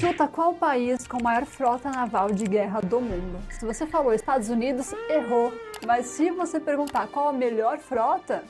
Chuta qual país com maior frota naval de guerra do mundo. Se você falou Estados Unidos, errou. Mas se você perguntar qual a melhor frota,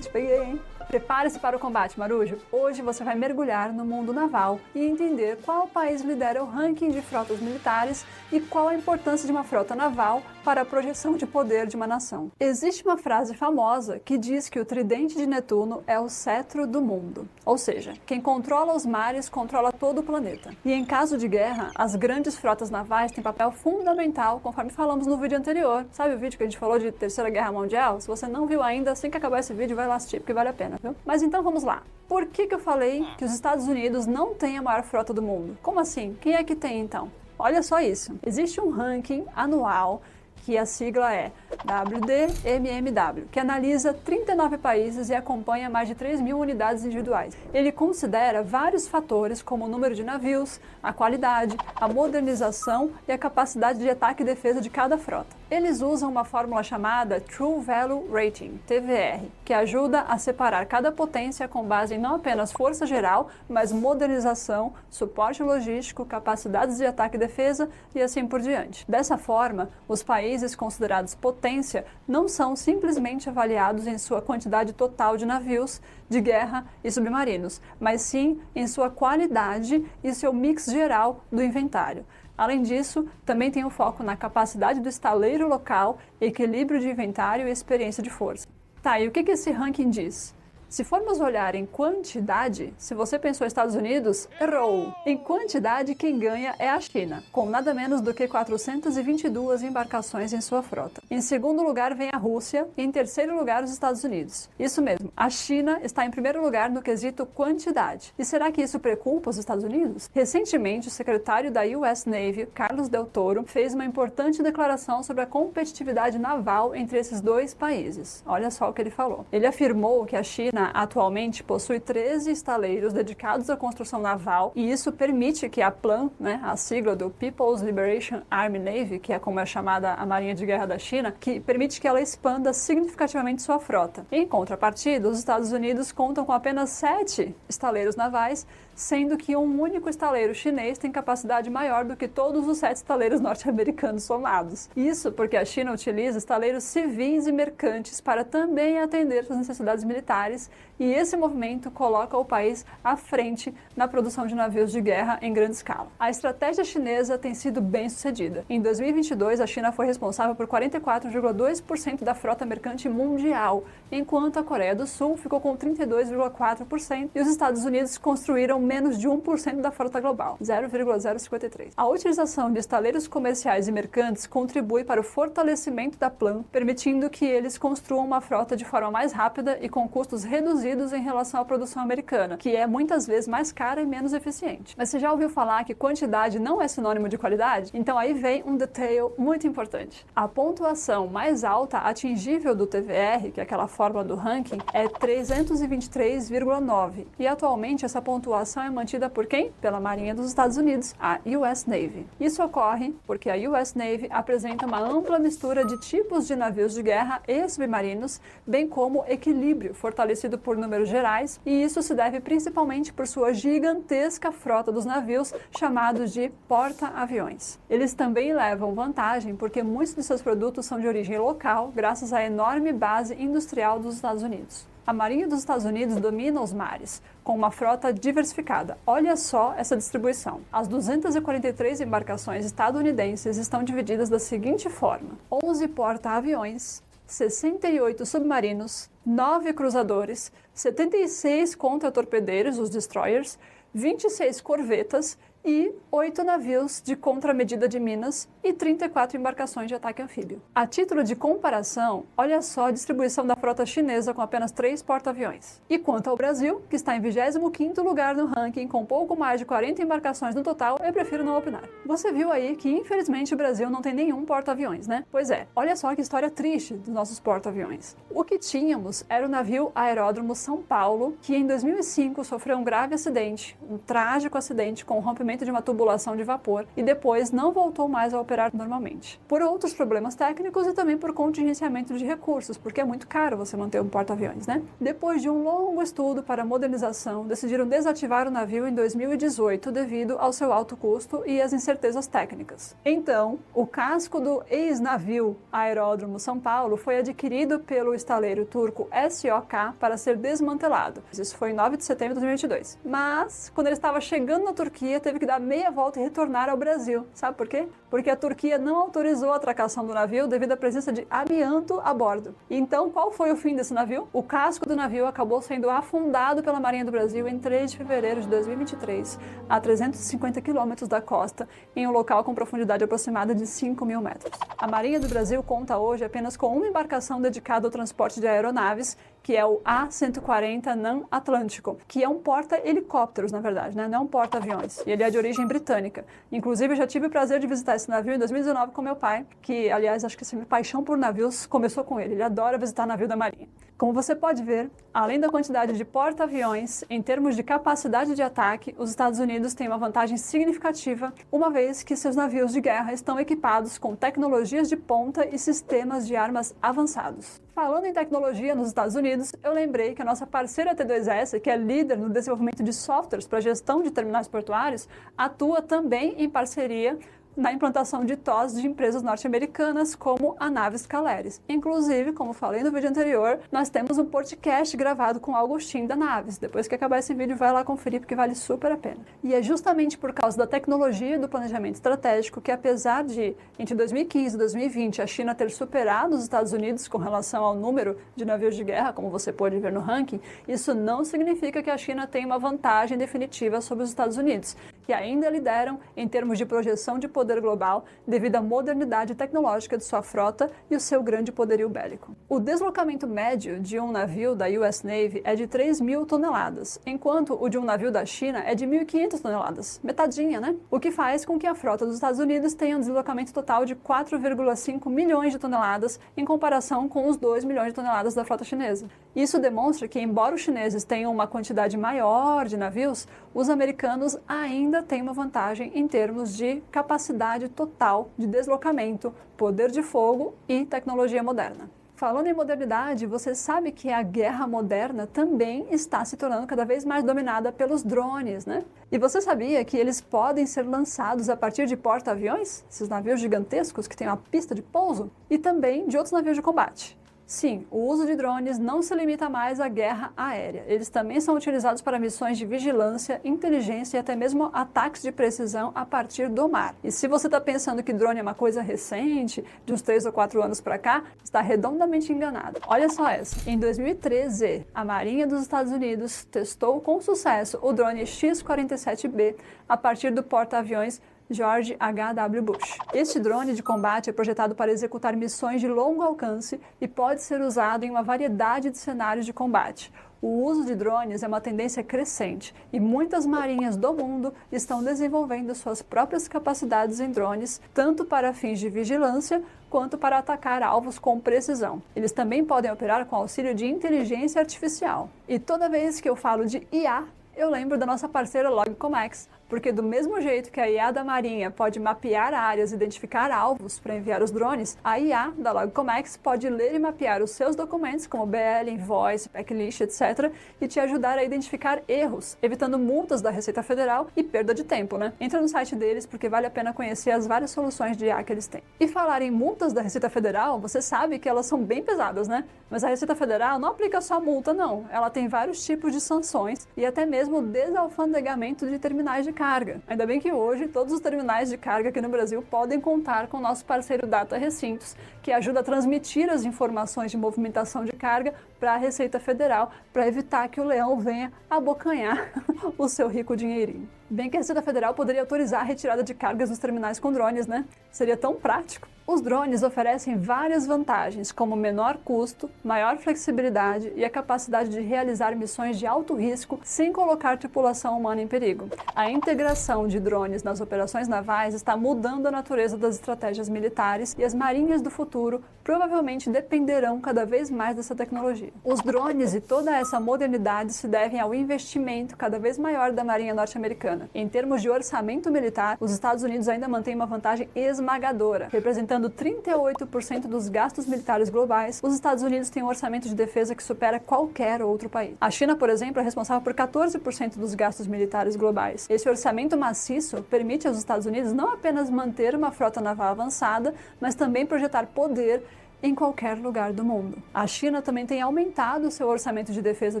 te peguei, hein? Prepare-se para o combate, Marujo. Hoje você vai mergulhar no mundo naval e entender qual país lidera o ranking de frotas militares e qual a importância de uma frota naval para a projeção de poder de uma nação. Existe uma frase famosa que diz que o tridente de Netuno é o cetro do mundo. Ou seja, quem controla os mares controla todo o planeta. E em caso de guerra, as grandes frotas navais têm papel fundamental, conforme falamos no vídeo anterior. Sabe o vídeo que a gente falou de Terceira Guerra Mundial? Se você não viu ainda, assim que acabar esse vídeo, vai lá assistir, porque vale a pena, viu? Mas então vamos lá. Por que eu falei que os Estados Unidos não têm a maior frota do mundo? Como assim? Quem é que tem então? Olha só isso. Existe um ranking anual que a sigla é WDMMW, que analisa 39 países e acompanha mais de 3.000 unidades individuais. Ele considera vários fatores como o número de navios, a qualidade, a modernização e a capacidade de ataque e defesa de cada frota. Eles usam uma fórmula chamada True Value Rating, TVR, que ajuda a separar cada potência com base em não apenas força geral, mas modernização, suporte logístico, capacidades de ataque e defesa e assim por diante. Dessa forma, os países considerados potência não são simplesmente avaliados em sua quantidade total de navios, de guerra e submarinos, mas sim em sua qualidade e seu mix geral do inventário. Além disso, também tem o foco na capacidade do estaleiro local, equilíbrio de inventário e experiência de força. Tá, e o que esse ranking diz? Se formos olhar em quantidade, se você pensou Estados Unidos, errou! Em quantidade, quem ganha é a China, com nada menos do que 422 embarcações em sua frota. Em segundo lugar vem a Rússia e em terceiro lugar os Estados Unidos. Isso mesmo, a China está em primeiro lugar no quesito quantidade. E será que isso preocupa os Estados Unidos? Recentemente, o secretário da US Navy, Carlos Del Toro, fez uma importante declaração sobre a competitividade naval entre esses dois países. Olha só o que ele falou. Ele afirmou que a China atualmente possui 13 estaleiros dedicados à construção naval e isso permite que a PLAN, a sigla do People's Liberation Army Navy, que é como é chamada a Marinha de Guerra da China, que permite que ela expanda significativamente sua frota. Em contrapartida, os Estados Unidos contam com apenas 7 estaleiros navais, sendo que um único estaleiro chinês tem capacidade maior do que todos os 7 estaleiros norte-americanos somados. Isso porque a China utiliza estaleiros civis e mercantes para também atender suas necessidades militares e esse movimento coloca o país à frente na produção de navios de guerra em grande escala. A estratégia chinesa tem sido bem sucedida. Em 2022, a China foi responsável por 44,2% da frota mercante mundial, enquanto a Coreia do Sul ficou com 32,4% e os Estados Unidos construíram menos de 1% da frota global, 0,053%. A utilização de estaleiros comerciais e mercantes contribui para o fortalecimento da PLAN, permitindo que eles construam uma frota de forma mais rápida e com custos reduzidos em relação à produção americana, que é muitas vezes mais cara e menos eficiente. Mas você já ouviu falar que quantidade não é sinônimo de qualidade? Então aí vem um detail muito importante. A pontuação mais alta atingível do TVR, que é aquela fórmula do ranking, é 323,9 e atualmente essa pontuação é mantida por quem? Pela Marinha dos Estados Unidos, a US Navy. Isso ocorre porque a US Navy apresenta uma ampla mistura de tipos de navios de guerra e submarinos, bem como equilíbrio fortalecido por números gerais, e isso se deve principalmente por sua gigantesca frota dos navios, chamados de porta-aviões. Eles também levam vantagem porque muitos de seus produtos são de origem local, graças à enorme base industrial dos Estados Unidos. A Marinha dos Estados Unidos domina os mares, com uma frota diversificada. Olha só essa distribuição. As 243 embarcações estadunidenses estão divididas da seguinte forma: 11 porta-aviões, 68 submarinos, 9 cruzadores, 76 contra-torpedeiros, os destroyers, 26 corvetas e 8 navios de contramedida de minas e 34 embarcações de ataque anfíbio. A título de comparação, olha só a distribuição da frota chinesa com apenas 3 porta-aviões. E quanto ao Brasil, que está em 25º lugar no ranking com pouco mais de 40 embarcações no total, eu prefiro não opinar. Você viu aí que infelizmente o Brasil não tem nenhum porta-aviões, né? Pois é, olha só que história triste dos nossos porta-aviões. O que tínhamos era o navio Aeródromo São Paulo, que em 2005 sofreu um grave acidente, um trágico acidente com rompimento rompimento de uma tubulação de vapor e depois não voltou mais a operar normalmente. Por outros problemas técnicos e também por contingenciamento de recursos, porque é muito caro você manter um porta-aviões, né? Depois de um longo estudo para modernização, decidiram desativar o navio em 2018 devido ao seu alto custo e às incertezas técnicas. Então, o casco do ex-navio Aeródromo São Paulo foi adquirido pelo estaleiro turco SOK para ser desmantelado. Isso foi em 9 de setembro de 2022. Mas, quando ele estava chegando na Turquia, teve que dar meia volta e retornar ao Brasil. Sabe por quê? Porque a Turquia não autorizou a atracação do navio devido à presença de amianto a bordo. Então, qual foi o fim desse navio? O casco do navio acabou sendo afundado pela Marinha do Brasil em 3 de fevereiro de 2023, a 350 quilômetros da costa, em um local com profundidade aproximada de 5.000 metros. A Marinha do Brasil conta hoje apenas com uma embarcação dedicada ao transporte de aeronaves, que é o A-140 NAM Atlântico, que é um porta-helicópteros, na verdade, né? Não é um porta-aviões. E ele é de origem britânica. Inclusive, eu já tive o prazer de visitar esse navio em 2019 com meu pai, que, aliás, acho que essa minha paixão por navios começou com ele. Ele adora visitar navio da Marinha. Como você pode ver, além da quantidade de porta-aviões, em termos de capacidade de ataque, os Estados Unidos têm uma vantagem significativa, uma vez que seus navios de guerra estão equipados com tecnologias de ponta e sistemas de armas avançados. Falando em tecnologia nos Estados Unidos, eu lembrei que a nossa parceira T2S, que é líder no desenvolvimento de softwares para gestão de terminais portuários, atua também em parceria na implantação de TOS de empresas norte-americanas como a Navis Caleres. Inclusive, como falei no vídeo anterior, nós temos um podcast gravado com o Augustin da Navis. Depois que acabar esse vídeo, vai lá conferir porque vale super a pena. E é justamente por causa da tecnologia e do planejamento estratégico que, apesar de, entre 2015 e 2020, a China ter superado os Estados Unidos com relação ao número de navios de guerra, como você pode ver no ranking, isso não significa que a China tenha uma vantagem definitiva sobre os Estados Unidos, que ainda lideram em termos de projeção de poder global devido à modernidade tecnológica de sua frota e o seu grande poderio bélico. O deslocamento médio de um navio da US Navy é de 3.000 toneladas, enquanto o de um navio da China é de 1.500 toneladas, metadinha, né? O que faz com que a frota dos Estados Unidos tenha um deslocamento total de 4,5 milhões de toneladas em comparação com os 2 milhões de toneladas da frota chinesa. Isso demonstra que, embora os chineses tenham uma quantidade maior de navios, os americanos ainda têm uma vantagem em termos de capacidade total de deslocamento, poder de fogo e tecnologia moderna. Falando em modernidade, você sabe que a guerra moderna também está se tornando cada vez mais dominada pelos drones, né? E você sabia que eles podem ser lançados a partir de porta-aviões? Esses navios gigantescos que têm uma pista de pouso? E também de outros navios de combate. Sim, o uso de drones não se limita mais à guerra aérea. Eles também são utilizados para missões de vigilância, inteligência e até mesmo ataques de precisão a partir do mar. E se você está pensando que drone é uma coisa recente, de uns 3 ou 4 anos para cá, está redondamente enganado. Olha só essa. Em 2013, a Marinha dos Estados Unidos testou com sucesso o drone X-47B a partir do porta-aviões George H.W. Bush. Este drone de combate é projetado para executar missões de longo alcance e pode ser usado em uma variedade de cenários de combate. O uso de drones é uma tendência crescente e muitas marinhas do mundo estão desenvolvendo suas próprias capacidades em drones, tanto para fins de vigilância quanto para atacar alvos com precisão. Eles também podem operar com auxílio de inteligência artificial. E toda vez que eu falo de IA, eu lembro da nossa parceira Logcomex, porque do mesmo jeito que a IA da Marinha pode mapear áreas e identificar alvos para enviar os drones, a IA da Logcomex pode ler e mapear os seus documentos, como BL, Invoice, Packlist, etc., e te ajudar a identificar erros, evitando multas da Receita Federal e perda de tempo, né? Entra no site deles porque vale a pena conhecer as várias soluções de IA que eles têm. E falar em multas da Receita Federal, você sabe que elas são bem pesadas, né? Mas a Receita Federal não aplica só multa, não. Ela tem vários tipos de sanções e até mesmo desalfandegamento de terminais de carga. Ainda bem que hoje todos os terminais de carga aqui no Brasil podem contar com o nosso parceiro Data Recintos, que ajuda a transmitir as informações de movimentação de carga para a Receita Federal, para evitar que o leão venha abocanhar o seu rico dinheirinho. Bem que a Receita Federal poderia autorizar a retirada de cargas dos terminais com drones, né? Seria tão prático. Os drones oferecem várias vantagens, como menor custo, maior flexibilidade e a capacidade de realizar missões de alto risco sem colocar tripulação humana em perigo. A integração de drones nas operações navais está mudando a natureza das estratégias militares e as marinhas do futuro provavelmente dependerão cada vez mais dessa tecnologia. Os drones e toda essa modernidade se devem ao investimento cada vez maior da Marinha norte-americana americana. Em termos de orçamento militar, os Estados Unidos ainda mantêm uma vantagem esmagadora. Representando 38% dos gastos militares globais, os Estados Unidos têm um orçamento de defesa que supera qualquer outro país. A China, por exemplo, é responsável por 14% dos gastos militares globais. Esse orçamento maciço permite aos Estados Unidos não apenas manter uma frota naval avançada, mas também projetar poder em qualquer lugar do mundo. A China também tem aumentado seu orçamento de defesa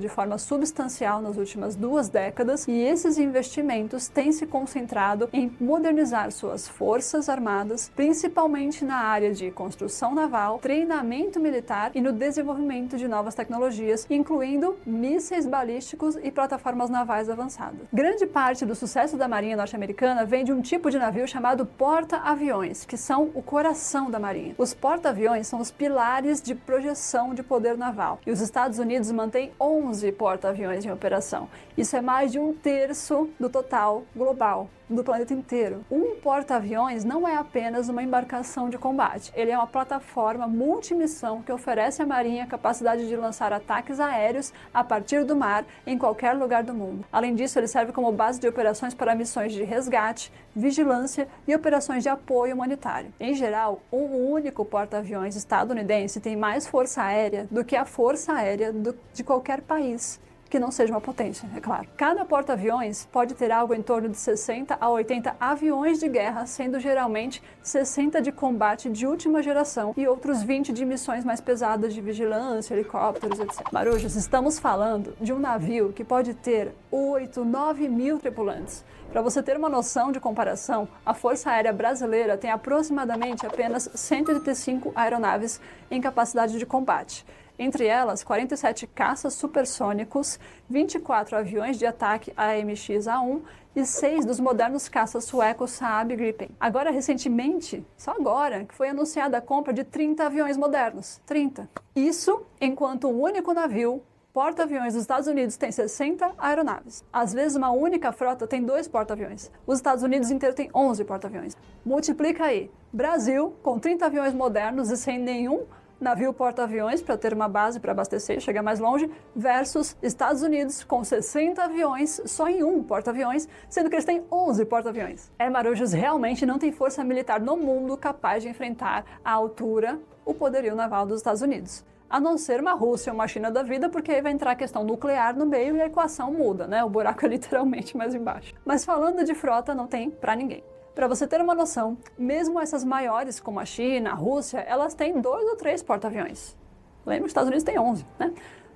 de forma substancial nas últimas 2 décadas, e esses investimentos têm se concentrado em modernizar suas forças armadas, principalmente na área de construção naval, treinamento militar e no desenvolvimento de novas tecnologias, incluindo mísseis balísticos e plataformas navais avançadas. Grande parte do sucesso da Marinha norte-americana vem de um tipo de navio chamado porta-aviões, que são o coração da Marinha. Os porta-aviões são os pilares de projeção de poder naval. E os Estados Unidos mantêm 11 porta-aviões em operação. Isso é mais de 1/3 do total global, do planeta inteiro. Um porta-aviões não é apenas uma embarcação de combate. Ele é uma plataforma multimissão que oferece à Marinha a capacidade de lançar ataques aéreos a partir do mar em qualquer lugar do mundo. Além disso, ele serve como base de operações para missões de resgate, vigilância e operações de apoio humanitário. Em geral, um único porta-aviões estadunidense tem mais força aérea do que a força aérea de qualquer país que não seja uma potência, é claro. Cada porta-aviões pode ter algo em torno de 60 a 80 aviões de guerra, sendo geralmente 60 de combate de última geração e outros 20 de missões mais pesadas de vigilância, helicópteros, etc. Marujos, estamos falando de um navio que pode ter 8, 9 mil tripulantes. Para você ter uma noção de comparação, a Força Aérea Brasileira tem aproximadamente apenas 185 aeronaves em capacidade de combate. Entre elas, 47 caças supersônicos, 24 aviões de ataque AMX-A1 e 6 dos modernos caças suecos Saab Gripen. Agora, recentemente, só agora, que foi anunciada a compra de 30 aviões modernos. 30. Isso enquanto um único navio porta-aviões dos Estados Unidos tem 60 aeronaves. Às vezes, uma única frota tem 2 porta-aviões. Os Estados Unidos inteiro tem 11 porta-aviões. Multiplica aí. Brasil, com 30 aviões modernos e sem nenhum navio porta-aviões para ter uma base para abastecer e chegar mais longe, versus Estados Unidos com 60 aviões só em um porta-aviões, sendo que eles têm 11 porta-aviões. Marujos, realmente não tem força militar no mundo capaz de enfrentar à altura o poderio naval dos Estados Unidos. A não ser uma Rússia ou uma China da vida, porque aí vai entrar a questão nuclear no meio e a equação muda, né? O buraco é literalmente mais embaixo. Mas falando de frota, não tem para ninguém. Para você ter uma noção, mesmo essas maiores como a China, a Rússia, elas têm 2 ou 3 porta-aviões. Lembra que os Estados Unidos têm 11, né?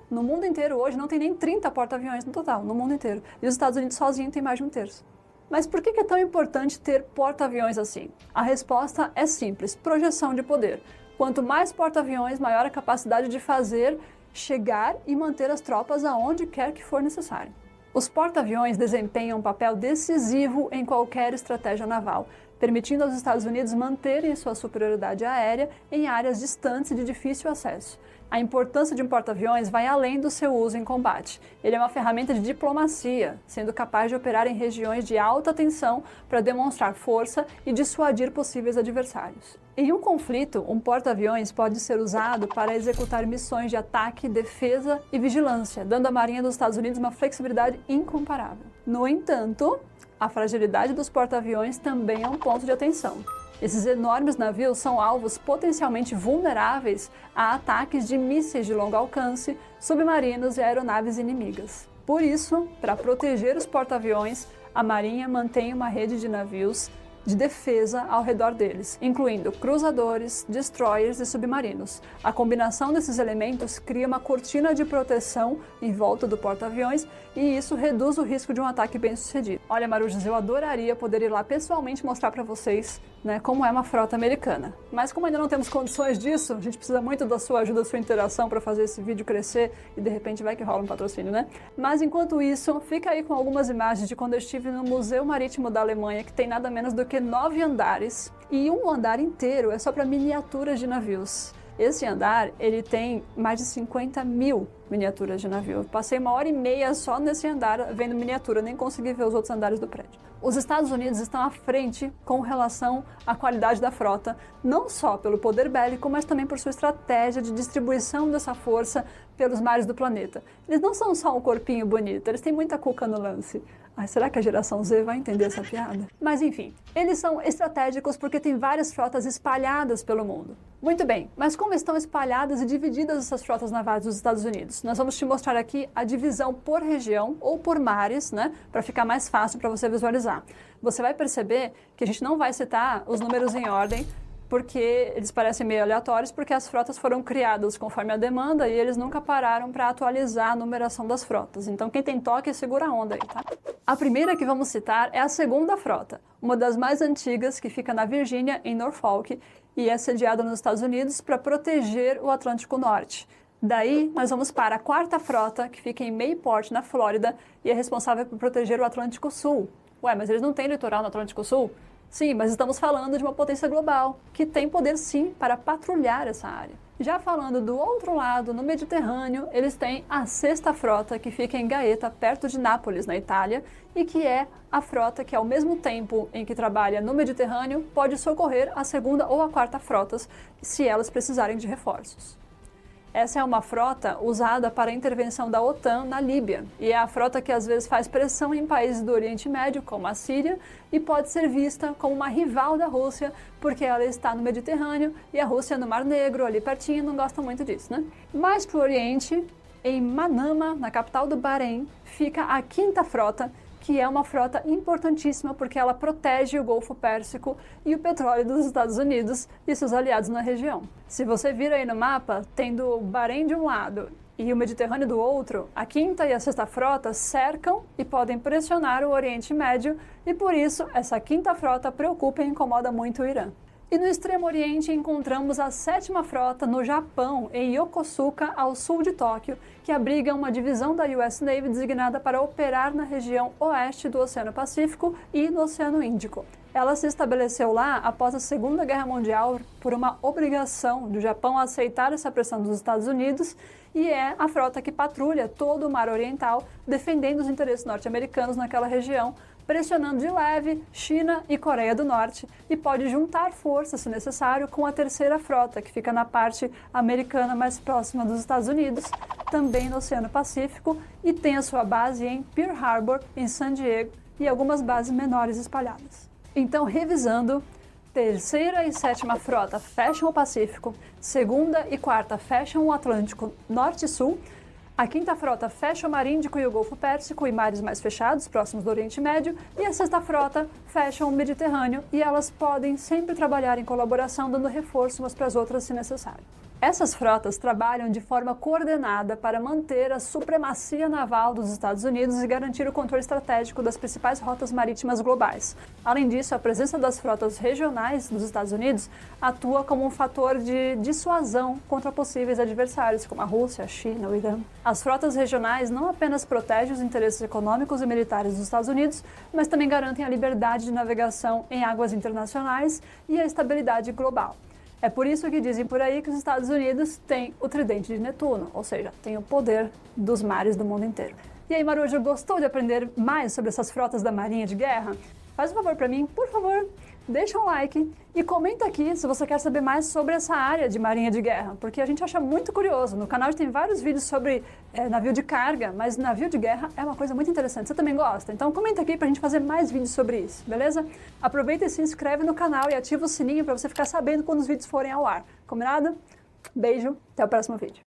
No mundo inteiro hoje não tem nem 30 porta-aviões no total, no mundo inteiro. E os Estados Unidos sozinhos têm mais de 1/3. Mas por que é tão importante ter porta-aviões assim? A resposta é simples: projeção de poder. Quanto mais porta-aviões, maior a capacidade de fazer, chegar e manter as tropas aonde quer que for necessário. Os porta-aviões desempenham um papel decisivo em qualquer estratégia naval, permitindo aos Estados Unidos manterem sua superioridade aérea em áreas distantes e de difícil acesso. A importância de um porta-aviões vai além do seu uso em combate. Ele é uma ferramenta de diplomacia, sendo capaz de operar em regiões de alta tensão para demonstrar força e dissuadir possíveis adversários. Em um conflito, um porta-aviões pode ser usado para executar missões de ataque, defesa e vigilância, dando à Marinha dos Estados Unidos uma flexibilidade incomparável. No entanto, a fragilidade dos porta-aviões também é um ponto de atenção. Esses enormes navios são alvos potencialmente vulneráveis a ataques de mísseis de longo alcance, submarinos e aeronaves inimigas. Por isso, para proteger os porta-aviões, a Marinha mantém uma rede de navios de defesa ao redor deles, incluindo cruzadores, destroyers e submarinos. A combinação desses elementos cria uma cortina de proteção em volta do porta-aviões e isso reduz o risco de um ataque bem-sucedido. Olha, Marujos, eu adoraria poder ir lá pessoalmente mostrar para vocês, né, como é uma frota americana. Mas como ainda não temos condições disso, a gente precisa muito da sua ajuda, da sua interação para fazer esse vídeo crescer e de repente vai que rola um patrocínio, né? Mas enquanto isso, fica aí com algumas imagens de quando eu estive no Museu Marítimo da Alemanha, que tem nada menos do que 9 andares, e um andar inteiro é só para miniaturas de navios. Esse andar, ele tem mais de 50 mil miniaturas de navio. Eu passei 1h30 só nesse andar vendo miniatura, nem consegui ver os outros andares do prédio. Os Estados Unidos estão à frente com relação à qualidade da frota, não só pelo poder bélico, mas também por sua estratégia de distribuição dessa força pelos mares do planeta. Eles não são só um corpinho bonito, eles têm muita cuca no lance. Ai, será que a geração Z vai entender essa piada? Mas enfim, eles são estratégicos porque tem várias frotas espalhadas pelo mundo. Muito bem, mas como estão espalhadas e divididas essas frotas navais dos Estados Unidos? Nós vamos te mostrar aqui a divisão por região ou por mares, né, para ficar mais fácil para você visualizar. Você vai perceber que a gente não vai citar os números em ordem, porque eles parecem meio aleatórios, porque as frotas foram criadas conforme a demanda e eles nunca pararam para atualizar a numeração das frotas. Então quem tem toque segura a onda aí, tá? A primeira que vamos citar é a segunda frota, uma das mais antigas que fica na Virgínia, em Norfolk, e é sediada nos Estados Unidos para proteger o Atlântico Norte. Daí, nós vamos para a quarta frota, que fica em Mayport, na Flórida, e é responsável por proteger o Atlântico Sul. Ué, mas eles não têm litoral no Atlântico Sul? Sim, mas estamos falando de uma potência global, que tem poder sim para patrulhar essa área. Já falando do outro lado, no Mediterrâneo, eles têm a sexta frota, que fica em Gaeta, perto de Nápoles, na Itália, e que é a frota que, ao mesmo tempo em que trabalha no Mediterrâneo, pode socorrer a segunda ou a quarta frotas, se elas precisarem de reforços. Essa é uma frota usada para a intervenção da OTAN na Líbia, e é a frota que às vezes faz pressão em países do Oriente Médio, como a Síria, e pode ser vista como uma rival da Rússia, porque ela está no Mediterrâneo e a Rússia no Mar Negro, ali pertinho, não gosta muito disso, né? Mais para o Oriente, em Manama, na capital do Bahrein, fica a quinta frota, que é uma frota importantíssima porque ela protege o Golfo Pérsico e o petróleo dos Estados Unidos e seus aliados na região. Se você vir aí no mapa, tendo o Bahrein de um lado e o Mediterrâneo do outro, a quinta e a sexta frota cercam e podem pressionar o Oriente Médio e por isso essa quinta frota preocupa e incomoda muito o Irã. E no Extremo Oriente encontramos a sétima frota no Japão, em Yokosuka, ao sul de Tóquio, que abriga uma divisão da US Navy designada para operar na região oeste do Oceano Pacífico e no Oceano Índico. Ela se estabeleceu lá após a Segunda Guerra Mundial por uma obrigação do Japão a aceitar essa pressão dos Estados Unidos e é a frota que patrulha todo o Mar Oriental, defendendo os interesses norte-americanos naquela região, pressionando de leve China e Coreia do Norte e pode juntar forças, se necessário, com a terceira frota, que fica na parte americana mais próxima dos Estados Unidos, também no Oceano Pacífico, e tem a sua base em Pearl Harbor, em San Diego, e algumas bases menores espalhadas. Então, revisando, terceira e sétima frota fecham o Pacífico, segunda e quarta fecham o Atlântico Norte e Sul, a quinta frota fecha o Mar Índico e o Golfo Pérsico e mares mais fechados, próximos do Oriente Médio, e a sexta frota fecha o Mediterrâneo e elas podem sempre trabalhar em colaboração, dando reforço umas para as outras se necessário. Essas frotas trabalham de forma coordenada para manter a supremacia naval dos Estados Unidos e garantir o controle estratégico das principais rotas marítimas globais. Além disso, a presença das frotas regionais dos Estados Unidos atua como um fator de dissuasão contra possíveis adversários, como a Rússia, a China, o Irã. As frotas regionais não apenas protegem os interesses econômicos e militares dos Estados Unidos, mas também garantem a liberdade de navegação em águas internacionais e a estabilidade global. É por isso que dizem por aí que os Estados Unidos têm o tridente de Netuno, ou seja, têm o poder dos mares do mundo inteiro. E aí, Marujo, gostou de aprender mais sobre essas frotas da Marinha de Guerra? Faz um favor para mim, por favor, deixa um like e comenta aqui se você quer saber mais sobre essa área de Marinha de Guerra, porque a gente acha muito curioso. No canal tem vários vídeos sobre navio de carga, mas navio de guerra é uma coisa muito interessante. Você também gosta? Então comenta aqui pra gente fazer mais vídeos sobre isso, beleza? Aproveita e se inscreve no canal e ativa o sininho para você ficar sabendo quando os vídeos forem ao ar. Combinado? Beijo, até o próximo vídeo.